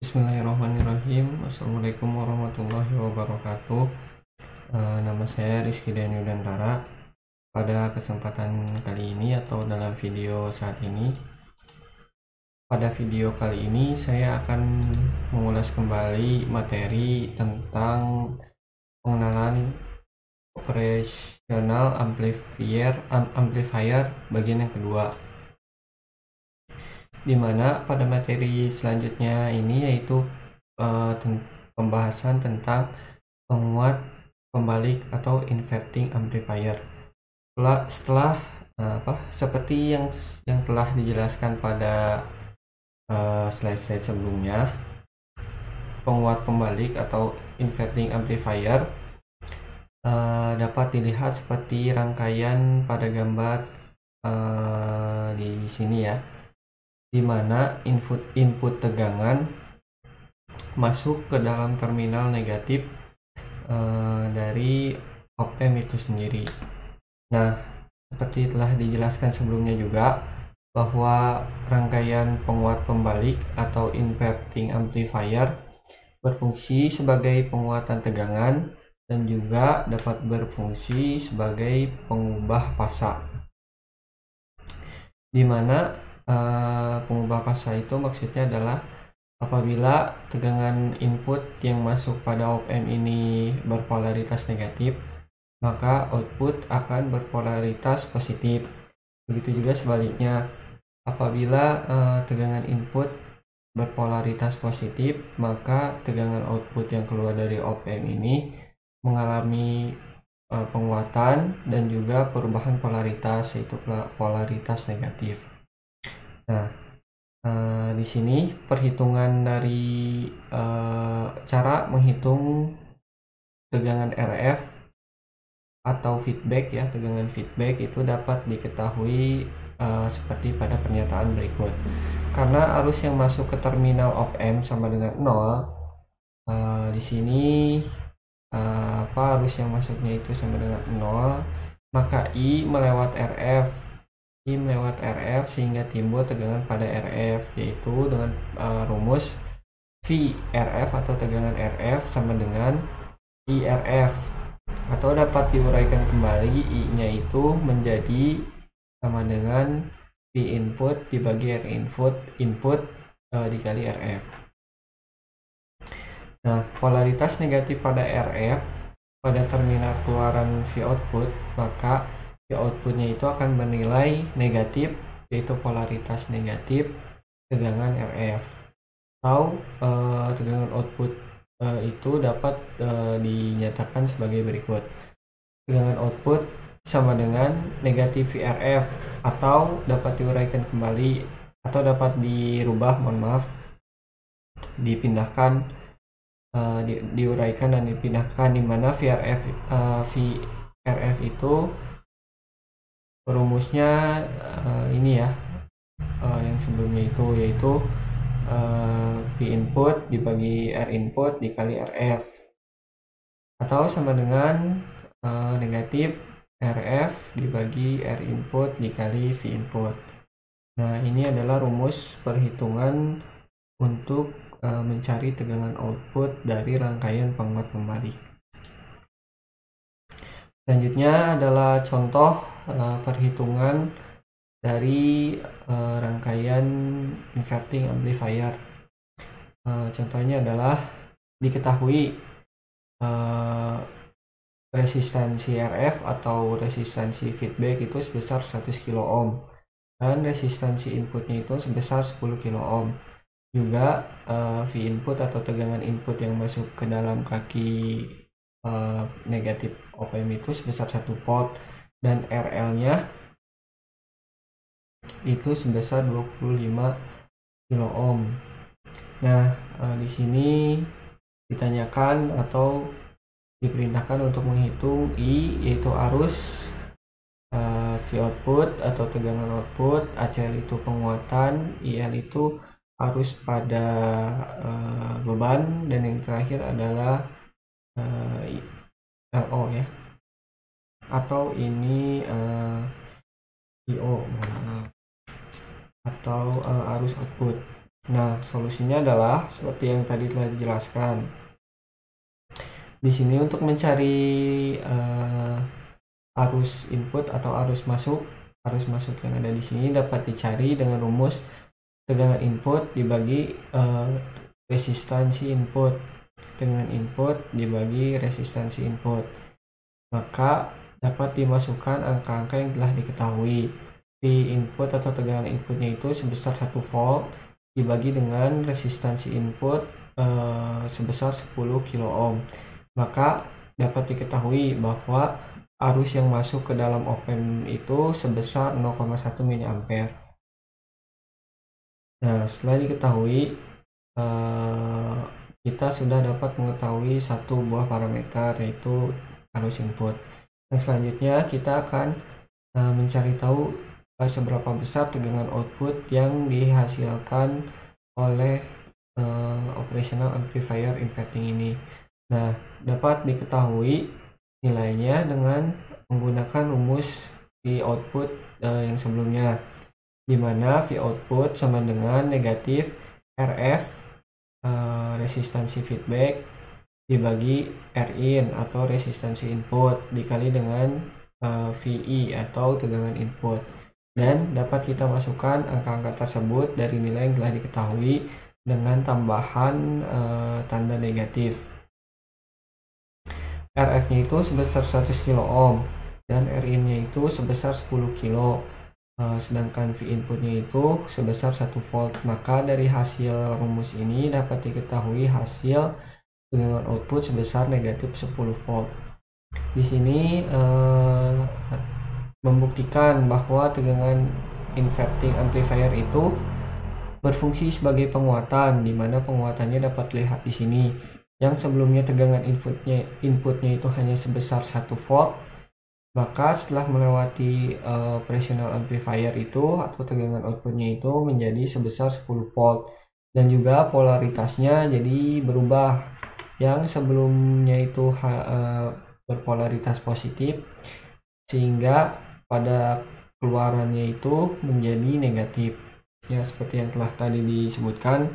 Bismillahirrahmanirrahim. Assalamualaikum warahmatullahi wabarakatuh. Nama saya Rizky Daniudantara. Pada kesempatan kali ini atau dalam video saat ini, pada video kali ini saya akan mengulas kembali materi tentang pengenalan operational amplifier bagian yang kedua, dimana pada materi selanjutnya ini yaitu pembahasan tentang penguat pembalik atau inverting amplifier. Setelah seperti yang telah dijelaskan pada slide-slide sebelumnya, penguat pembalik atau inverting amplifier dapat dilihat seperti rangkaian pada gambar di sini ya, di mana input tegangan masuk ke dalam terminal negatif dari op-amp itu sendiri. Nah, seperti telah dijelaskan sebelumnya juga, bahwa rangkaian penguat pembalik atau inverting amplifier berfungsi sebagai penguatan tegangan dan juga dapat berfungsi sebagai pengubah fasa, di mana pengubah fasa itu maksudnya adalah apabila tegangan input yang masuk pada op-amp ini berpolaritas negatif, maka output akan berpolaritas positif. Begitu juga sebaliknya, apabila tegangan input berpolaritas positif, maka tegangan output yang keluar dari op-amp ini mengalami penguatan dan juga perubahan polaritas, yaitu polaritas negatif. Nah, di sini perhitungan dari cara menghitung tegangan RF atau feedback ya, tegangan feedback itu dapat diketahui seperti pada pernyataan berikut. Karena arus yang masuk ke terminal op-amp sama dengan 0, di sini arus yang masuknya itu sama dengan 0, maka I melewat RF sehingga timbul tegangan pada RF, yaitu dengan rumus VRF atau tegangan RF sama dengan IRF, atau dapat diuraikan kembali I-nya itu menjadi sama dengan V input dibagi R input dikali RF. Nah, polaritas negatif pada RF pada terminal keluaran V output, maka V outputnya itu akan bernilai negatif, yaitu polaritas negatif tegangan RF. Atau tegangan output itu dapat dinyatakan sebagai berikut. Tegangan output sama dengan negatif VRF, atau dapat diuraikan kembali atau dapat dirubah, dipindahkan, diuraikan dan dipindahkan, di mana VRF itu rumusnya ini ya, yang sebelumnya itu, yaitu V input dibagi R input dikali RF, atau sama dengan negatif RF dibagi R input dikali V input. Nah, ini adalah rumus perhitungan untuk mencari tegangan output dari rangkaian penguat pembalik. Selanjutnya adalah contoh perhitungan dari rangkaian inverting amplifier. Contohnya adalah diketahui resistansi RF atau resistansi feedback itu sebesar 100 kilo ohm dan resistansi inputnya itu sebesar 10 kilo ohm. Juga V input atau tegangan input yang masuk ke dalam kaki negatif op-amp itu sebesar 1 volt dan RL-nya itu sebesar 25 kilo ohm. Nah, di sini ditanyakan atau diperintahkan untuk menghitung I, yaitu arus, V output atau tegangan output, ACL itu penguatan, IL itu arus pada beban, dan yang terakhir adalah LO ya, atau ini IO atau arus output. Nah, solusinya adalah seperti yang tadi telah dijelaskan. Di sini untuk mencari arus input atau arus masuk yang ada di sini dapat dicari dengan rumus tegangan input dibagi resistansi input dengan input dibagi resistansi input. Maka dapat dimasukkan angka-angka yang telah diketahui. V input atau tegangan inputnya itu sebesar 1 volt dibagi dengan resistansi input sebesar 10 kilo ohm. Maka dapat diketahui bahwa arus yang masuk ke dalam op-amp itu sebesar 0,1 mA. Nah, setelah diketahui, kita sudah dapat mengetahui satu buah parameter, yaitu arus input. Yang selanjutnya kita akan mencari tahu seberapa besar tegangan output yang dihasilkan oleh operational amplifier inverting ini. Nah, dapat diketahui nilainya dengan menggunakan rumus V output yang sebelumnya, di mana V output sama dengan negatif RF resistansi feedback dibagi Rin atau resistansi input dikali dengan VI atau tegangan input, dan dapat kita masukkan angka-angka tersebut dari nilai yang telah diketahui dengan tambahan tanda negatif. RF-nya itu sebesar 100 kilo ohm dan Rin-nya itu sebesar 10 kilo, sedangkan V inputnya itu sebesar 1 volt. Maka dari hasil rumus ini dapat diketahui hasil tegangan output sebesar negatif 10 volt. Di sini membuktikan bahwa tegangan inverting amplifier itu berfungsi sebagai penguatan, di mana penguatannya dapat dilihat di sini. Yang sebelumnya tegangan inputnya itu hanya sebesar 1 volt, maka setelah melewati operational amplifier itu atau tegangan outputnya itu menjadi sebesar 10 volt, dan juga polaritasnya jadi berubah. Yang sebelumnya itu berpolaritas positif, sehingga pada keluarannya itu menjadi negatif. Ya, seperti yang telah tadi disebutkan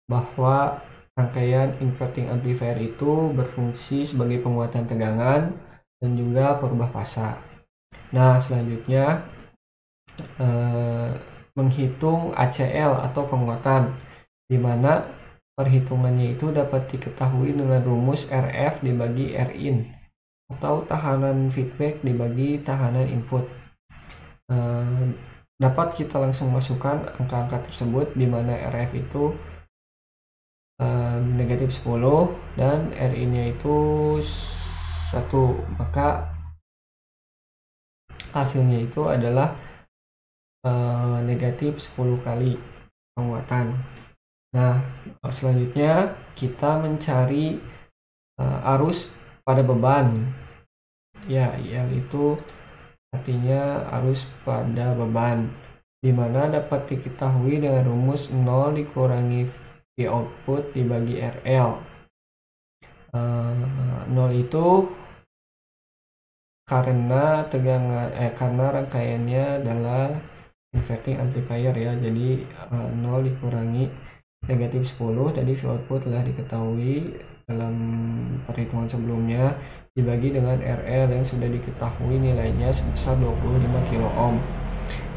bahwa rangkaian inverting amplifier itu berfungsi sebagai penguatan tegangan dan juga perubah fasa. Nah, selanjutnya menghitung ACL atau penguatan, di mana perhitungannya itu dapat diketahui dengan rumus RF dibagi Rin atau tahanan feedback dibagi tahanan input. Dapat kita langsung masukkan angka-angka tersebut, di mana RF itu negatif 10 dan Rin-nya itu 1, maka hasilnya itu adalah negatif 10 kali penguatan. Nah, selanjutnya kita mencari arus pada beban. Ya, IL itu artinya arus pada beban, di mana dapat diketahui dengan rumus 0 dikurangi V output dibagi RL. 0 itu karena karena rangkaiannya adalah inverting amplifier ya, jadi 0 dikurangi negatif 10, tadi V output telah diketahui dalam perhitungan sebelumnya, dibagi dengan RL yang sudah diketahui nilainya sebesar 25 kilo ohm,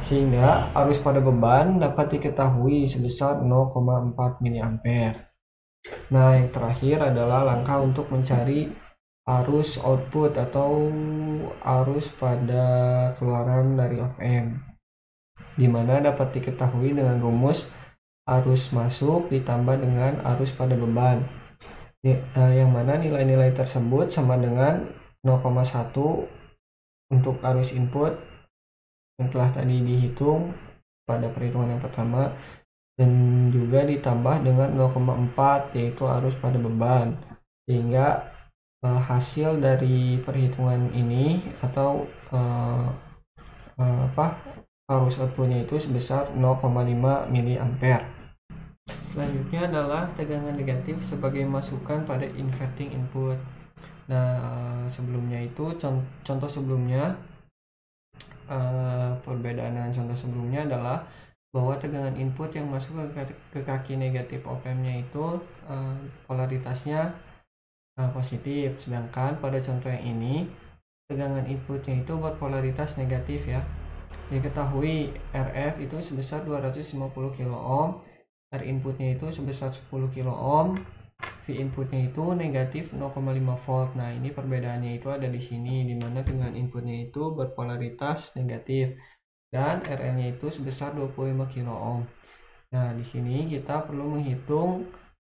sehingga arus pada beban dapat diketahui sebesar 0,4 mA. Nah, yang terakhir adalah langkah untuk mencari arus output atau arus pada keluaran dari op-amp, di mana dapat diketahui dengan rumus arus masuk ditambah dengan arus pada beban, yang mana nilai-nilai tersebut sama dengan 0,1 untuk arus input yang telah tadi dihitung pada perhitungan yang pertama, dan juga ditambah dengan 0,4 yaitu arus pada beban, sehingga hasil dari perhitungan ini atau arus outputnya itu sebesar 0,5 mA. Selanjutnya adalah tegangan negatif sebagai masukan pada inverting input. Nah, sebelumnya itu contoh sebelumnya, perbedaan dengan contoh sebelumnya adalah bahwa tegangan input yang masuk ke kaki negatif op-amp-nya itu polaritasnya positif, sedangkan pada contoh yang ini tegangan inputnya itu berpolaritas negatif ya. Diketahui RF itu sebesar 250 kilo ohm, R inputnya itu sebesar 10 kilo ohm, V inputnya itu negatif 0,5 volt. Nah, ini perbedaannya itu ada di sini, di mana tegangan inputnya itu berpolaritas negatif dan RL-nya itu sebesar 25 kilo ohm. Nah, di sini kita perlu menghitung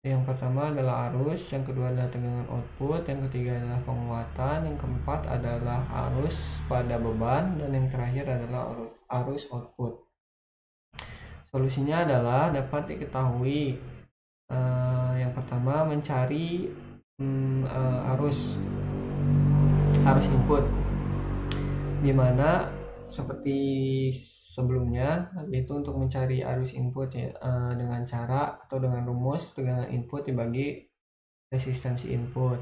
yang pertama adalah arus, yang kedua adalah tegangan output, yang ketiga adalah penguatan, yang keempat adalah arus pada beban, dan yang terakhir adalah arus output. Solusinya adalah dapat diketahui yang pertama mencari arus input, dimana seperti sebelumnya, yaitu untuk mencari arus input ya, dengan cara atau dengan rumus tegangan input dibagi resistansi input,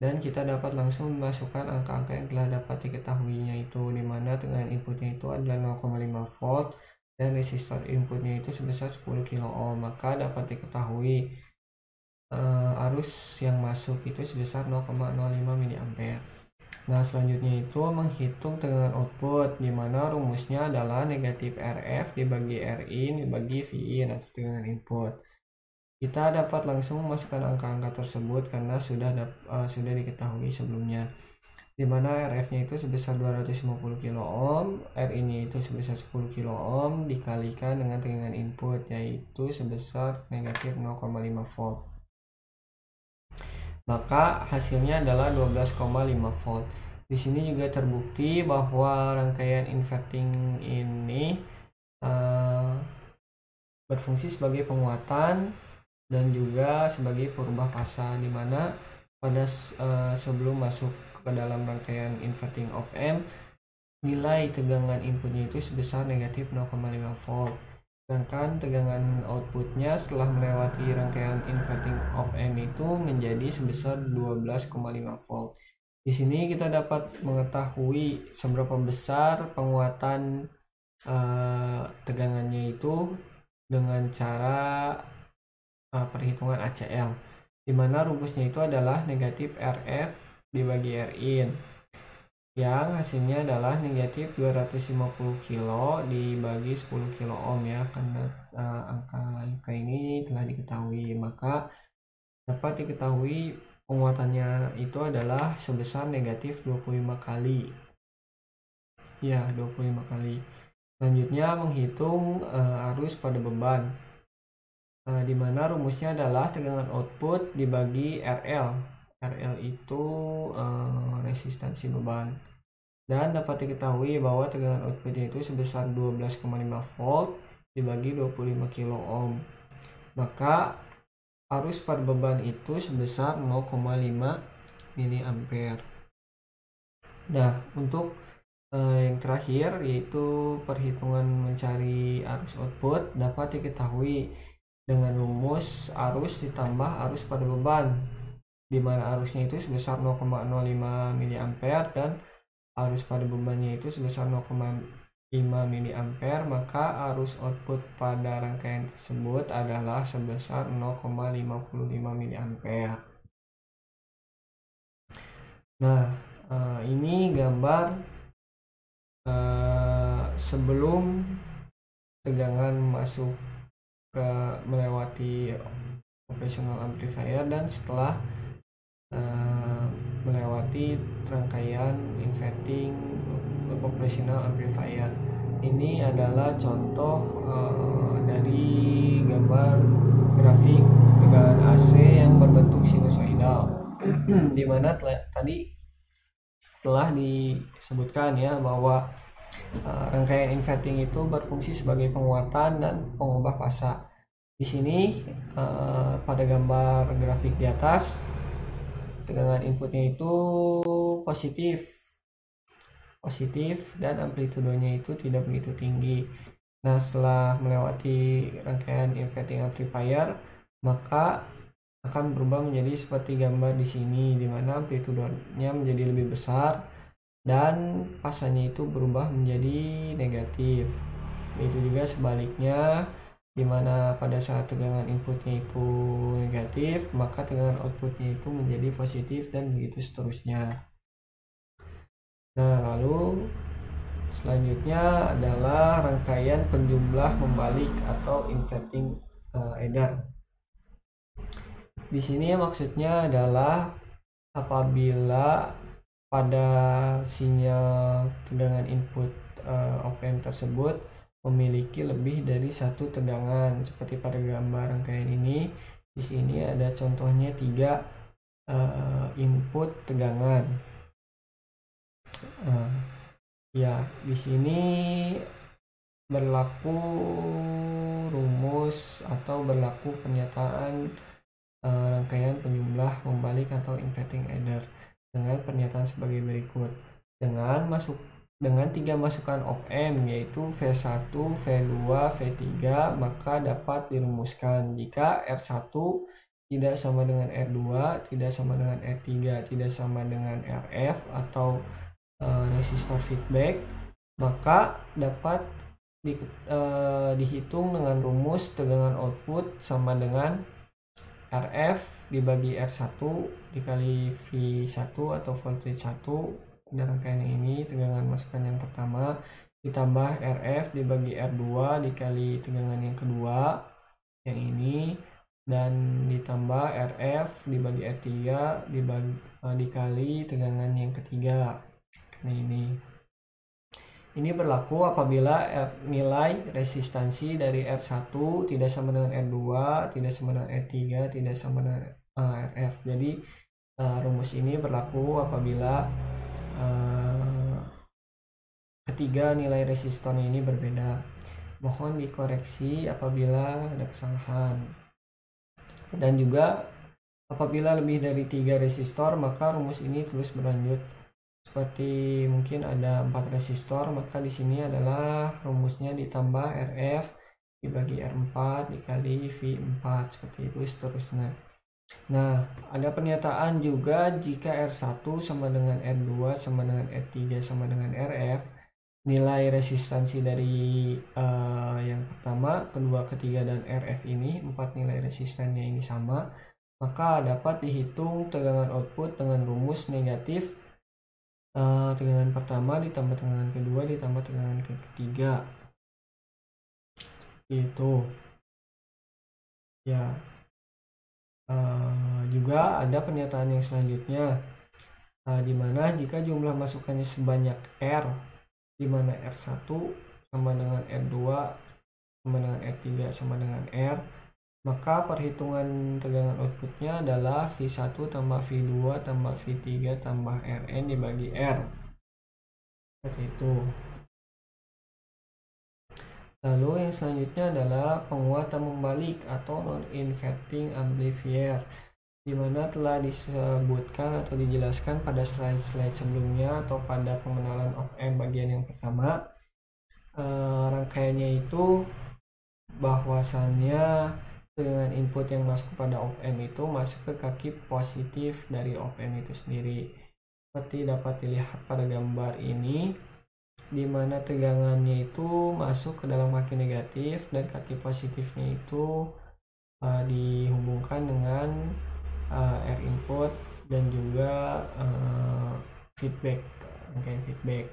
dan kita dapat langsung memasukkan angka-angka yang telah dapat diketahuinya itu, dimana tegangan inputnya itu adalah 0,5 volt dan resistor inputnya itu sebesar 10 kilo ohm. Maka dapat diketahui arus yang masuk itu sebesar 0,05 mA. Nah, selanjutnya itu menghitung tegangan output, di mana rumusnya adalah negatif RF dibagi Rin dibagi Vin atau tegangan input. Kita dapat langsung memasukkan angka-angka tersebut karena sudah diketahui sebelumnya, di mana RF-nya itu sebesar 250 kilo ohm, Rin-nya itu sebesar 10 kilo ohm dikalikan dengan tegangan input, yaitu sebesar negatif 0,5 volt. Maka hasilnya adalah 12,5 volt. Di sini juga terbukti bahwa rangkaian inverting ini berfungsi sebagai penguatan dan juga sebagai perubah fasa, di mana pada sebelum masuk ke dalam rangkaian inverting op-amp, nilai tegangan inputnya itu sebesar negatif 0,5 volt. Sedangkan tegangan outputnya setelah melewati rangkaian inverting op-amp itu menjadi sebesar 12,5 volt. Di sini kita dapat mengetahui seberapa besar penguatan tegangannya itu dengan cara perhitungan ACL, di mana rumusnya itu adalah negatif RF dibagi Rin, yang hasilnya adalah negatif 250 kilo dibagi 10 kilo ohm ya, karena angka ini telah diketahui. Maka dapat diketahui penguatannya itu adalah sebesar negatif 25 kali ya, 25 kali. Selanjutnya menghitung arus pada beban, di mana rumusnya adalah tegangan output dibagi RL. RL itu resistansi beban, dan dapat diketahui bahwa tegangan outputnya itu sebesar 12,5 volt dibagi 25 kilo ohm. Maka arus pada beban itu sebesar 0,5 mA. Nah, untuk yang terakhir yaitu perhitungan mencari arus output dapat diketahui dengan rumus arus ditambah arus pada beban, di mana arusnya itu sebesar 0,05 mA dan arus pada bebannya itu sebesar 0,5 mA. Maka arus output pada rangkaian tersebut adalah sebesar 0,55 mA. Nah, ini gambar sebelum tegangan masuk ke melewati operational amplifier dan setelah melewati rangkaian inverting operational amplifier. Ini adalah contoh dari gambar grafik tegangan AC yang berbentuk sinusoidal, di mana tadi telah disebutkan ya bahwa rangkaian inverting itu berfungsi sebagai penguatan dan pengubah fasa. Di sini pada gambar grafik di atas, tegangan inputnya itu positif dan amplitudonya itu tidak begitu tinggi. Nah, setelah melewati rangkaian inverting amplifier, maka akan berubah menjadi seperti gambar di sini, di mana amplitudonya menjadi lebih besar dan fasanya itu berubah menjadi negatif. Begitu juga sebaliknya, di mana pada saat tegangan inputnya itu negatif, maka tegangan outputnya itu menjadi positif dan begitu seterusnya. Nah, lalu selanjutnya adalah rangkaian penjumlah membalik atau inverting adder. Di sini maksudnya adalah apabila pada sinyal tegangan input op-amp tersebut memiliki lebih dari satu tegangan, seperti pada gambar rangkaian ini. Di sini ada contohnya 3 input tegangan. Ya, di sini berlaku rumus atau berlaku pernyataan rangkaian penjumlah membalik atau inverting adder dengan pernyataan sebagai berikut. Dengan 3 masukan op-amp yaitu V1, V2, V3, maka dapat dirumuskan jika R1 tidak sama dengan R2, tidak sama dengan R3, tidak sama dengan RF atau resistor feedback, maka dapat dihitung dengan rumus tegangan output sama dengan RF dibagi R1 dikali V1 atau voltage 1 pada rangkaian ini, tegangan masukan yang pertama, ditambah RF dibagi R2 dikali tegangan yang kedua yang ini, dan ditambah RF dibagi R3 dikali tegangan yang ketiga. Nah, ini berlaku apabila nilai resistansi dari R1 tidak sama dengan R2, tidak sama dengan R3, tidak sama dengan RF. Jadi rumus ini berlaku apabila ketiga nilai resistornya ini berbeda. Mohon dikoreksi apabila ada kesalahan. Dan juga apabila lebih dari 3 resistor, maka rumus ini terus berlanjut. Seperti mungkin ada 4 resistor, maka di sini adalah rumusnya ditambah RF dibagi R4 dikali V4, seperti itu seterusnya. Nah, ada pernyataan juga jika R1 sama dengan R2 sama dengan R3 sama dengan RF, nilai resistansi dari yang pertama, kedua, ketiga, dan RF ini, 4 nilai resistannya ini sama, maka dapat dihitung tegangan output dengan rumus negatif tegangan pertama ditambah tegangan kedua ditambah tegangan ketiga. Itu ya. Juga ada pernyataan yang selanjutnya, di mana jika jumlah masukannya sebanyak R, di mana R1 sama dengan R2 sama dengan R3 sama dengan R, maka perhitungan tegangan outputnya adalah V1 tambah V2 tambah V3 tambah Rn dibagi R. Seperti itu. Lalu yang selanjutnya adalah penguatan membalik atau non-inverting amplifier, di mana telah disebutkan atau dijelaskan pada slide-slide sebelumnya atau pada pengenalan op-amp bagian yang pertama. Rangkaiannya itu bahwasannya tegangan input yang masuk pada op-amp itu masuk ke kaki positif dari op-amp itu sendiri. Seperti dapat dilihat pada gambar ini, di mana tegangannya itu masuk ke dalam kaki negatif dan kaki positifnya itu dihubungkan dengan R input dan juga feedback, rangkaian feedback.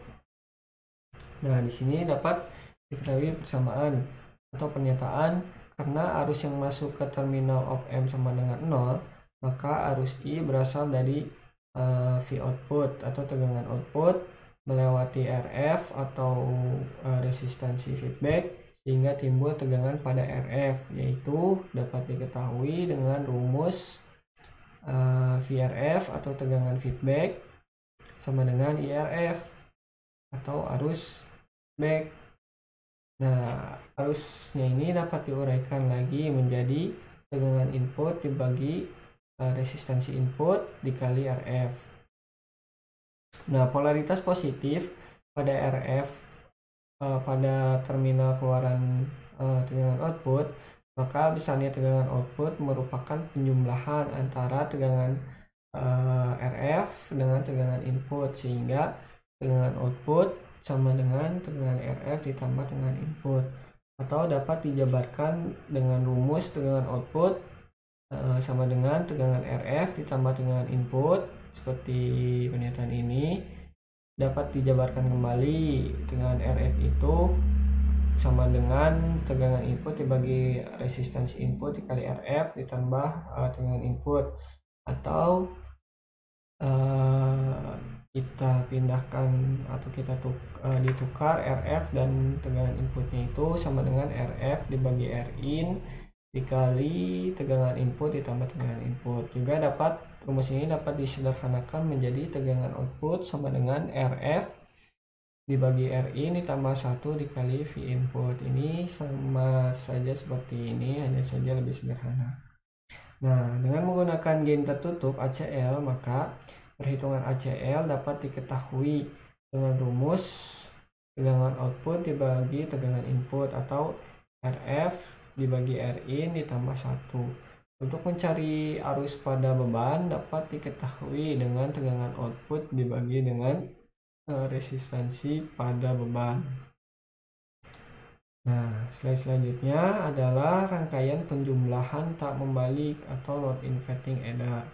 Nah, di sini dapat diketahui persamaan atau pernyataan karena arus yang masuk ke terminal op-amp sama dengan 0, maka arus I berasal dari V output atau tegangan output melewati RF atau resistansi feedback sehingga timbul tegangan pada RF, yaitu dapat diketahui dengan rumus VRF atau tegangan feedback sama dengan IRF atau arus back. Nah, arusnya ini dapat diuraikan lagi menjadi tegangan input dibagi resistansi input dikali RF. Nah, polaritas positif pada RF pada terminal keluaran tegangan output, maka besarnya tegangan output merupakan penjumlahan antara tegangan RF dengan tegangan input, sehingga tegangan output sama dengan tegangan RF ditambah tegangan input, atau dapat dijabarkan dengan rumus tegangan output sama dengan tegangan RF ditambah tegangan input seperti pernyataan ini. Dapat dijabarkan kembali, tegangan RF itu sama dengan tegangan input dibagi resistansi input dikali RF ditambah tegangan input, atau kita pindahkan atau kita ditukar RF dan tegangan inputnya itu sama dengan RF dibagi Rin dikali tegangan input ditambah tegangan input. Juga rumus ini dapat disederhanakan menjadi tegangan output sama dengan RF dibagi Rin ditambah 1 dikali V input. Ini sama saja seperti ini, hanya saja lebih sederhana. Nah, dengan menggunakan gain tertutup ACL, maka perhitungan ACL dapat diketahui dengan rumus tegangan output dibagi tegangan input, atau RF dibagi Rin ditambah 1. Untuk mencari arus pada beban dapat diketahui dengan tegangan output dibagi dengan resistansi pada beban. Nah, slide selanjutnya adalah rangkaian penjumlahan tak membalik atau non-inverting adder.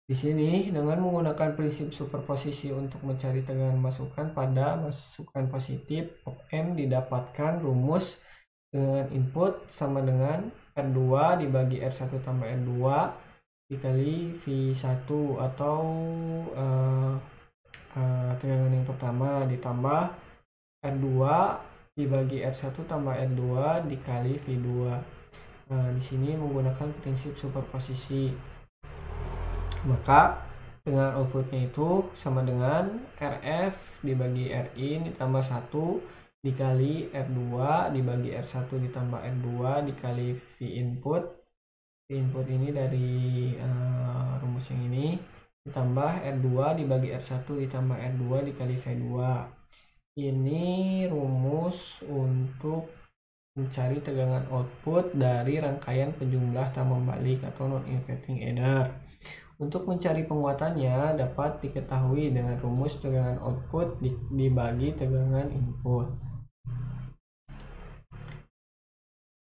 Di sini dengan menggunakan prinsip superposisi untuk mencari tegangan masukan pada masukan positif, op-amp didapatkan rumus tegangan input sama dengan R2 dibagi R1 tambah R2 dikali V1, atau tegangan yang pertama ditambah R2 dibagi R1 tambah R2 dikali V2. Nah, di sini menggunakan prinsip superposisi, maka tegangan outputnya itu sama dengan RF dibagi Rin ditambah 1 dikali R2 dibagi R1 ditambah R2 dikali V input. V input ini dari rumus yang ini ditambah R2 dibagi R1 ditambah R2 dikali V2. Ini rumus untuk mencari tegangan output dari rangkaian penjumlah tak membalik atau non-inverting adder. Untuk mencari penguatannya dapat diketahui dengan rumus tegangan output dibagi tegangan input.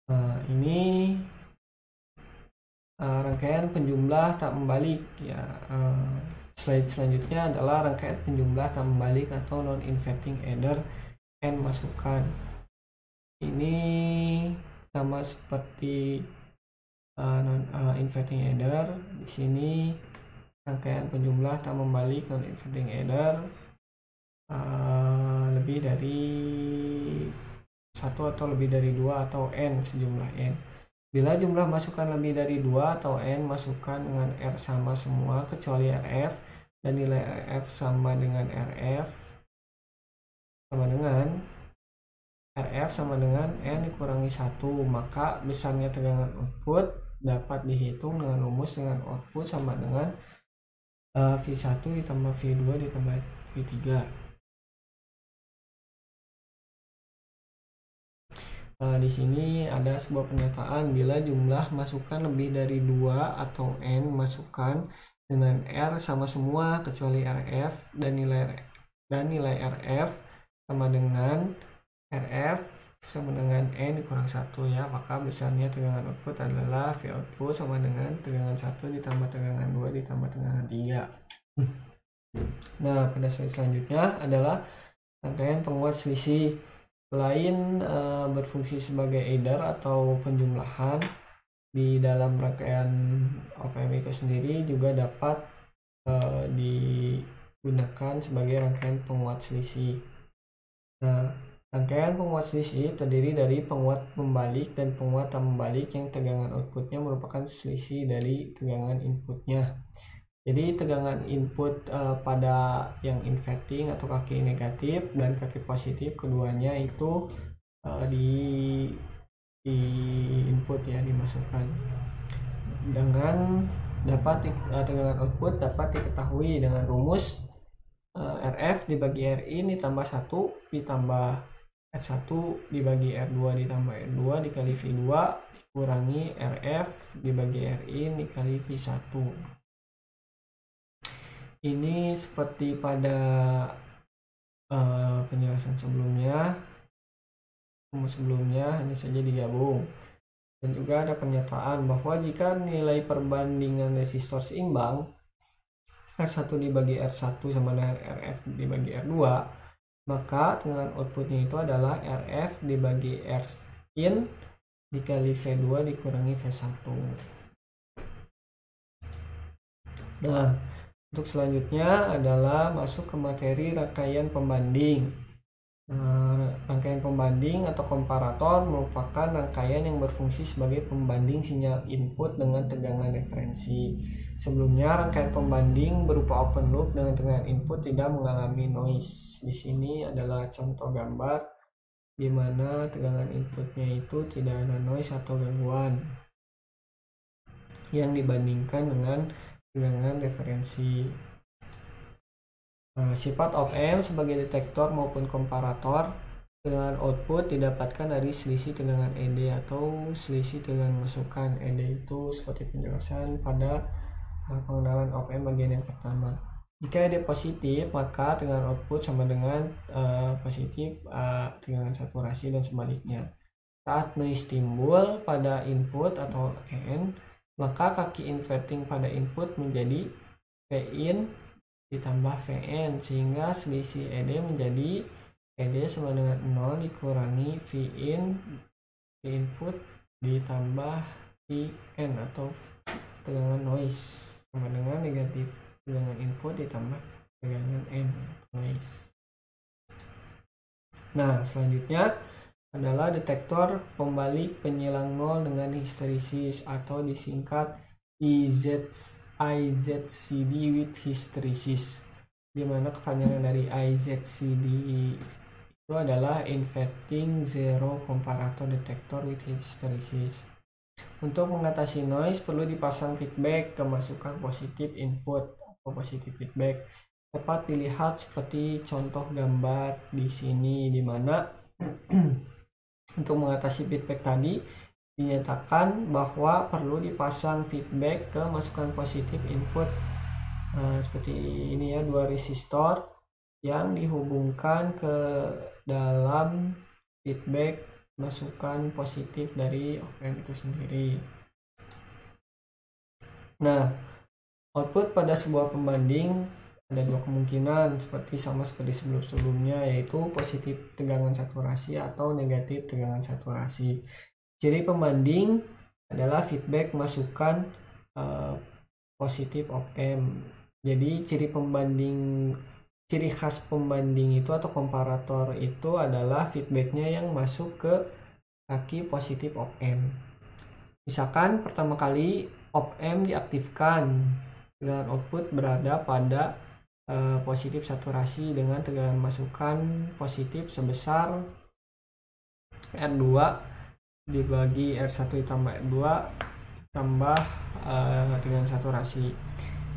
Nah, ini rangkaian penjumlah tak membalik ya. Slide selanjutnya adalah rangkaian penjumlah tak membalik atau non-inverting adder N masukan. Ini sama seperti non-inverting adder. Di sini rangkaian penjumlah tak membalik non-inverting adder lebih dari 1 atau lebih dari 2 atau N, sejumlah N. Bila jumlah masukan lebih dari 2 atau N masukan dengan R sama semua kecuali RF dan nilai RF sama dengan RF sama dengan RF sama dengan N dikurangi 1, maka besarnya tegangan output dapat dihitung dengan rumus dengan output sama dengan V1 ditambah V2 ditambah V3. Di sini ada sebuah pernyataan bila jumlah masukan lebih dari 2 atau N masukan dengan R sama semua kecuali RF dan nilai RF sama dengan RF sama dengan N dikurang 1 ya, maka besarnya tegangan output adalah V output sama dengan tegangan 1 ditambah tegangan 2 ditambah tegangan 3. Nah, pada slide selanjutnya adalah rangkaian penguat selisih. Selain berfungsi sebagai adder atau penjumlahan di dalam rangkaian op-amp itu sendiri juga dapat digunakan sebagai rangkaian penguat selisih. Nah, rangkaian penguat selisih terdiri dari penguat membalik dan penguat tak membalik yang tegangan outputnya merupakan selisih dari tegangan inputnya. Jadi tegangan input pada yang inverting atau kaki negatif dan kaki positif keduanya itu di input ya, dimasukkan. Dengan tegangan output dapat diketahui dengan rumus RF dibagi Rin ditambah 1 ditambah R1 dibagi R2 ditambah R2 dikali V2 dikurangi RF dibagi Rin dikali V1. Ini seperti pada penjelasan sebelumnya hanya saja digabung. Dan juga ada pernyataan bahwa jika nilai perbandingan resistor seimbang, R1 dibagi R1 sama dengan RF dibagi R2, maka tegangan outputnya itu adalah RF dibagi Rin dikali V2 dikurangi V1. Nah, untuk selanjutnya adalah masuk ke materi rangkaian pembanding. Rangkaian pembanding atau komparator merupakan rangkaian yang berfungsi sebagai pembanding sinyal input dengan tegangan referensi. Sebelumnya, rangkaian pembanding berupa open loop dengan tegangan input tidak mengalami noise. Di sini adalah contoh gambar di mana tegangan inputnya itu tidak ada noise atau gangguan yang dibandingkan dengan tegangan referensi. Sifat op-amp sebagai detektor maupun komparator, tegangan output didapatkan dari selisih tegangan ED atau selisih tegangan masukan. ED itu seperti penjelasan pada pengenalan op-amp bagian yang pertama. Jika ED positif, maka tegangan output sama dengan positif tegangan saturasi dan sebaliknya. Saat noise timbul pada input atau N, maka kaki inverting pada input menjadi Vin ditambah Vn, sehingga selisih ED menjadi ED sama dengan 0 dikurangi Vin di input ditambah Vn atau tegangan noise sama dengan negatif tegangan input ditambah tegangan N noise. Nah, selanjutnya adalah detektor pembalik penyilang nol dengan histerisis atau disingkat IZCD with hysteresis, di mana kepanjangan dari IZCD itu adalah inverting zero comparator detector with hysteresis. Untuk mengatasi noise perlu dipasang feedback kemasukan positif input atau positif feedback. Dapat dilihat seperti contoh gambar di sini, di mana untuk mengatasi feedback tadi dinyatakan bahwa perlu dipasang feedback ke masukan positif input seperti ini ya, 2 resistor yang dihubungkan ke dalam feedback masukan positif dari op-amp itu sendiri. Nah, output pada sebuah pembanding ada 2 kemungkinan sama seperti sebelumnya, yaitu positif tegangan saturasi atau negatif tegangan saturasi. Ciri pembanding adalah feedback masukan positif op-amp. Jadi ciri khas pembanding itu atau komparator itu adalah feedbacknya yang masuk ke kaki positif op-amp. Misalkan pertama kali op-amp diaktifkan, tegangan output berada pada positif saturasi dengan tegangan masukan positif sebesar R2 dibagi R1 ditambah R2 tambah tegangan saturasi.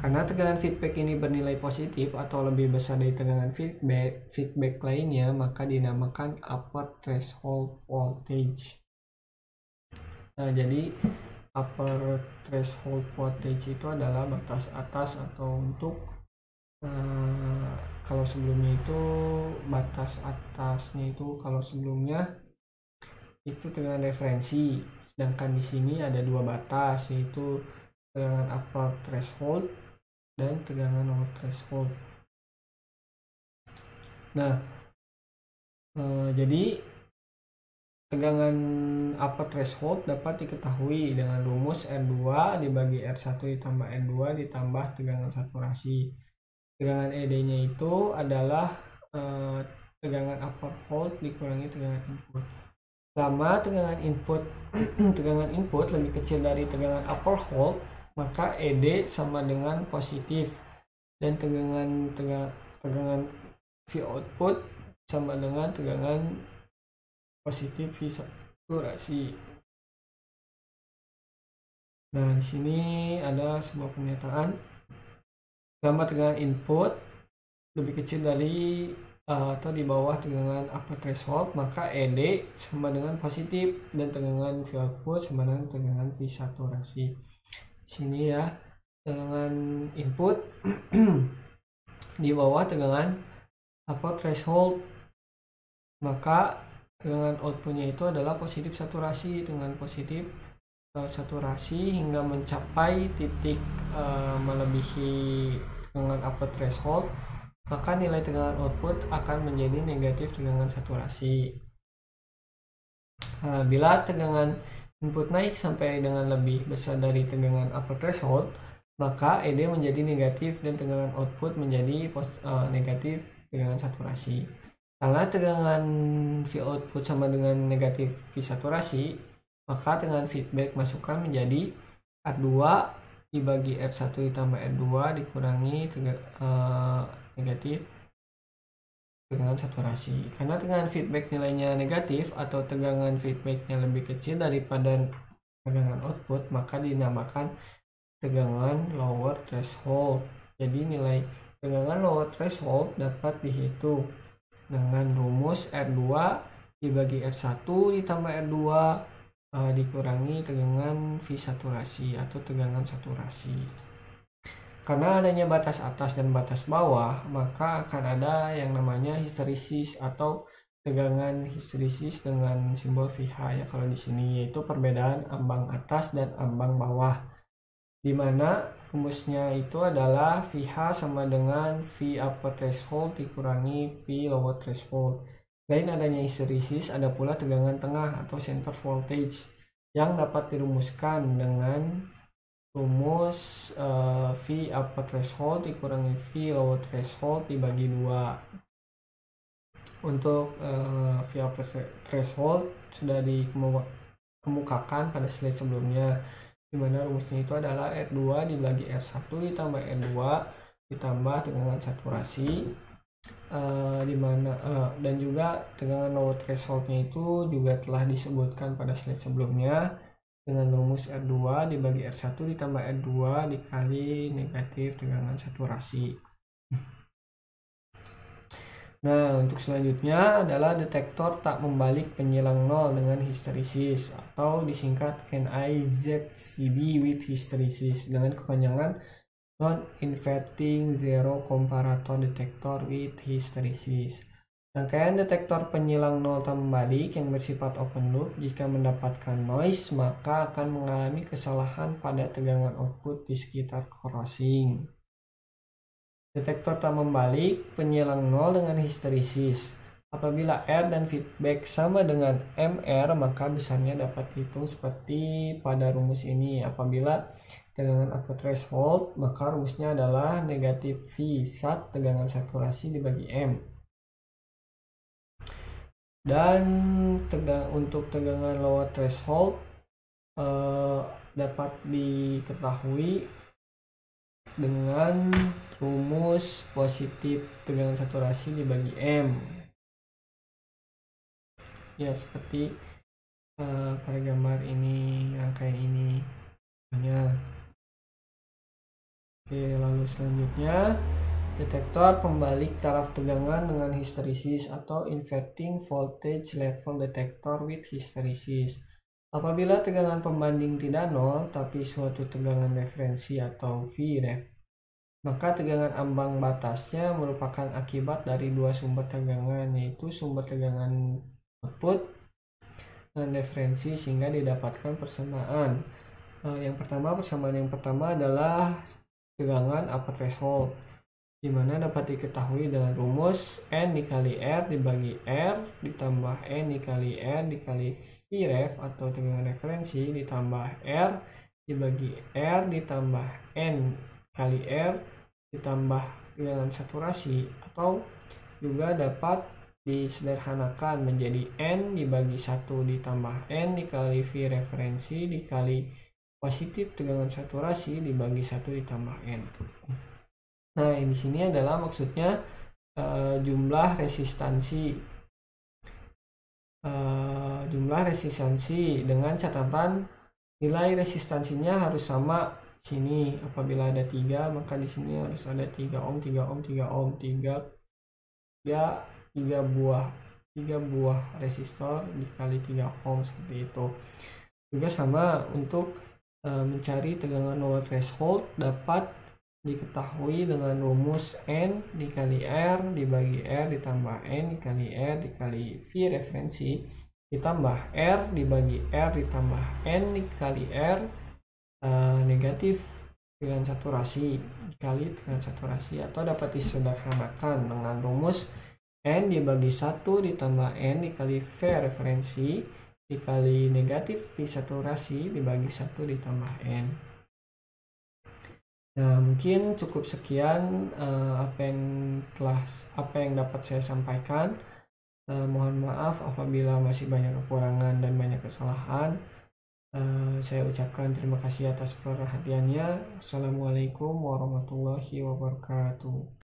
Karena tegangan feedback ini bernilai positif atau lebih besar dari tegangan feedback lainnya, maka dinamakan upper threshold voltage. Nah, jadi upper threshold voltage itu adalah batas atas atau untuk kalau sebelumnya itu batas atasnya itu kalau sebelumnya itu tegangan referensi, sedangkan di sini ada 2 batas, yaitu tegangan upper threshold dan tegangan lower threshold. Nah, jadi tegangan upper threshold dapat diketahui dengan rumus R2 dibagi R1 ditambah R2 ditambah tegangan saturasi. Tegangan ED-nya itu adalah tegangan upper hold dikurangi tegangan input. Selama tegangan input lebih kecil dari tegangan upper hold, maka ED sama dengan positif dan tegangan V output sama dengan tegangan positif V saturasi. Nah, di sini ada sebuah pernyataan. Selama tegangan input lebih kecil dari atau di bawah tegangan upper threshold, maka ED sama dengan positif dan tegangan V output sama dengan tegangan V saturasi. Sini ya, tegangan input di bawah tegangan upper threshold, maka tegangan outputnya itu adalah positif saturasi. Dengan positif saturasi hingga mencapai titik melebihi tegangan upper threshold, maka nilai tegangan output akan menjadi negatif tegangan saturasi. Bila tegangan input naik sampai dengan lebih besar dari tegangan upper threshold, maka ED menjadi negatif dan tegangan output menjadi negatif tegangan saturasi. Karena tegangan V output sama dengan negatif V saturasi, maka tegangan feedback masukan menjadi R2 dibagi R1 ditambah R2 dikurangi negatif tegangan saturasi. Karena tegangan feedback nilainya negatif atau tegangan feedbacknya lebih kecil daripada tegangan output, maka dinamakan tegangan lower threshold. Jadi nilai tegangan lower threshold dapat dihitung dengan rumus R2 dibagi R1 ditambah R2 dikurangi tegangan V saturasi atau tegangan saturasi. Karena adanya batas atas dan batas bawah, maka akan ada yang namanya histeresis atau tegangan histeresis dengan simbol VH ya kalau di sini, yaitu perbedaan ambang atas dan ambang bawah, di mana rumusnya itu adalah VH sama dengan V upper threshold dikurangi V lower threshold. Selain adanya histeresis, ada pula tegangan tengah atau center voltage yang dapat dirumuskan dengan rumus V upper threshold dikurangi V lower threshold dibagi 2. Untuk V upper threshold sudah dikemukakan pada slide sebelumnya, dimana rumusnya itu adalah R2 dibagi R1 ditambah R2 ditambah tegangan saturasi, dimana dan juga tegangan lower thresholdnya itu juga telah disebutkan pada slide sebelumnya dengan rumus R2 dibagi R1 ditambah R2 dikali negatif tegangan saturasi. Nah, untuk selanjutnya adalah detektor tak membalik penyilang nol dengan histeresis atau disingkat NIZCD with hysteresis dengan kepanjangan non-inverting zero comparator detector with hysteresis. Rangkaian detektor penyilang nol tak membalik yang bersifat open loop jika mendapatkan noise maka akan mengalami kesalahan pada tegangan output di sekitar crossing. Detektor tak membalik penyilang nol dengan histeresis. Apabila R dan feedback sama dengan MR, maka besarnya dapat dihitung seperti pada rumus ini. Apabila tegangan upper threshold, maka rumusnya adalah negatif V sat tegangan saturasi dibagi M. Dan untuk tegangan lower threshold dapat diketahui dengan rumus positif tegangan saturasi dibagi M. Ya, seperti pada gambar ini, rangkaian ini. Oke, lalu selanjutnya detektor pembalik taraf tegangan dengan histeresis atau inverting voltage level detector with hysteresis. Apabila tegangan pembanding tidak nol tapi suatu tegangan referensi atau Vref, maka tegangan ambang batasnya merupakan akibat dari dua sumber tegangan, yaitu sumber tegangan output dan referensi sehingga didapatkan persamaan. Persamaan yang pertama adalah tegangan upper threshold, di mana dapat diketahui dengan rumus N dikali R dibagi R ditambah N dikali R dikali Vref atau tegangan referensi ditambah R dibagi R ditambah N kali R ditambah tegangan saturasi, atau juga dapat disederhanakan menjadi N dibagi 1 ditambah N dikali V referensi dikali positif tegangan saturasi dibagi 1 ditambah N. Nah, di sini adalah maksudnya jumlah resistansi dengan catatan nilai resistansinya harus sama. Sini apabila ada 3, maka di sini harus ada 3 ohm, 3 ohm, 3 ohm, 3 buah resistor dikali 3 ohm seperti itu. Juga sama untuk mencari tegangan lower threshold dapat diketahui dengan rumus N dikali R dibagi R ditambah N dikali R dikali V referensi ditambah R dibagi R ditambah N dikali R negatif dengan saturasi dikali dengan saturasi, atau dapat disederhanakan dengan rumus N dibagi 1 ditambah N dikali V referensi dikali negatif V saturasi dibagi 1 ditambah N. Nah, mungkin cukup sekian apa yang dapat saya sampaikan. Mohon maaf apabila masih banyak kekurangan dan banyak kesalahan. Saya ucapkan terima kasih atas perhatiannya. Assalamualaikum warahmatullahi wabarakatuh.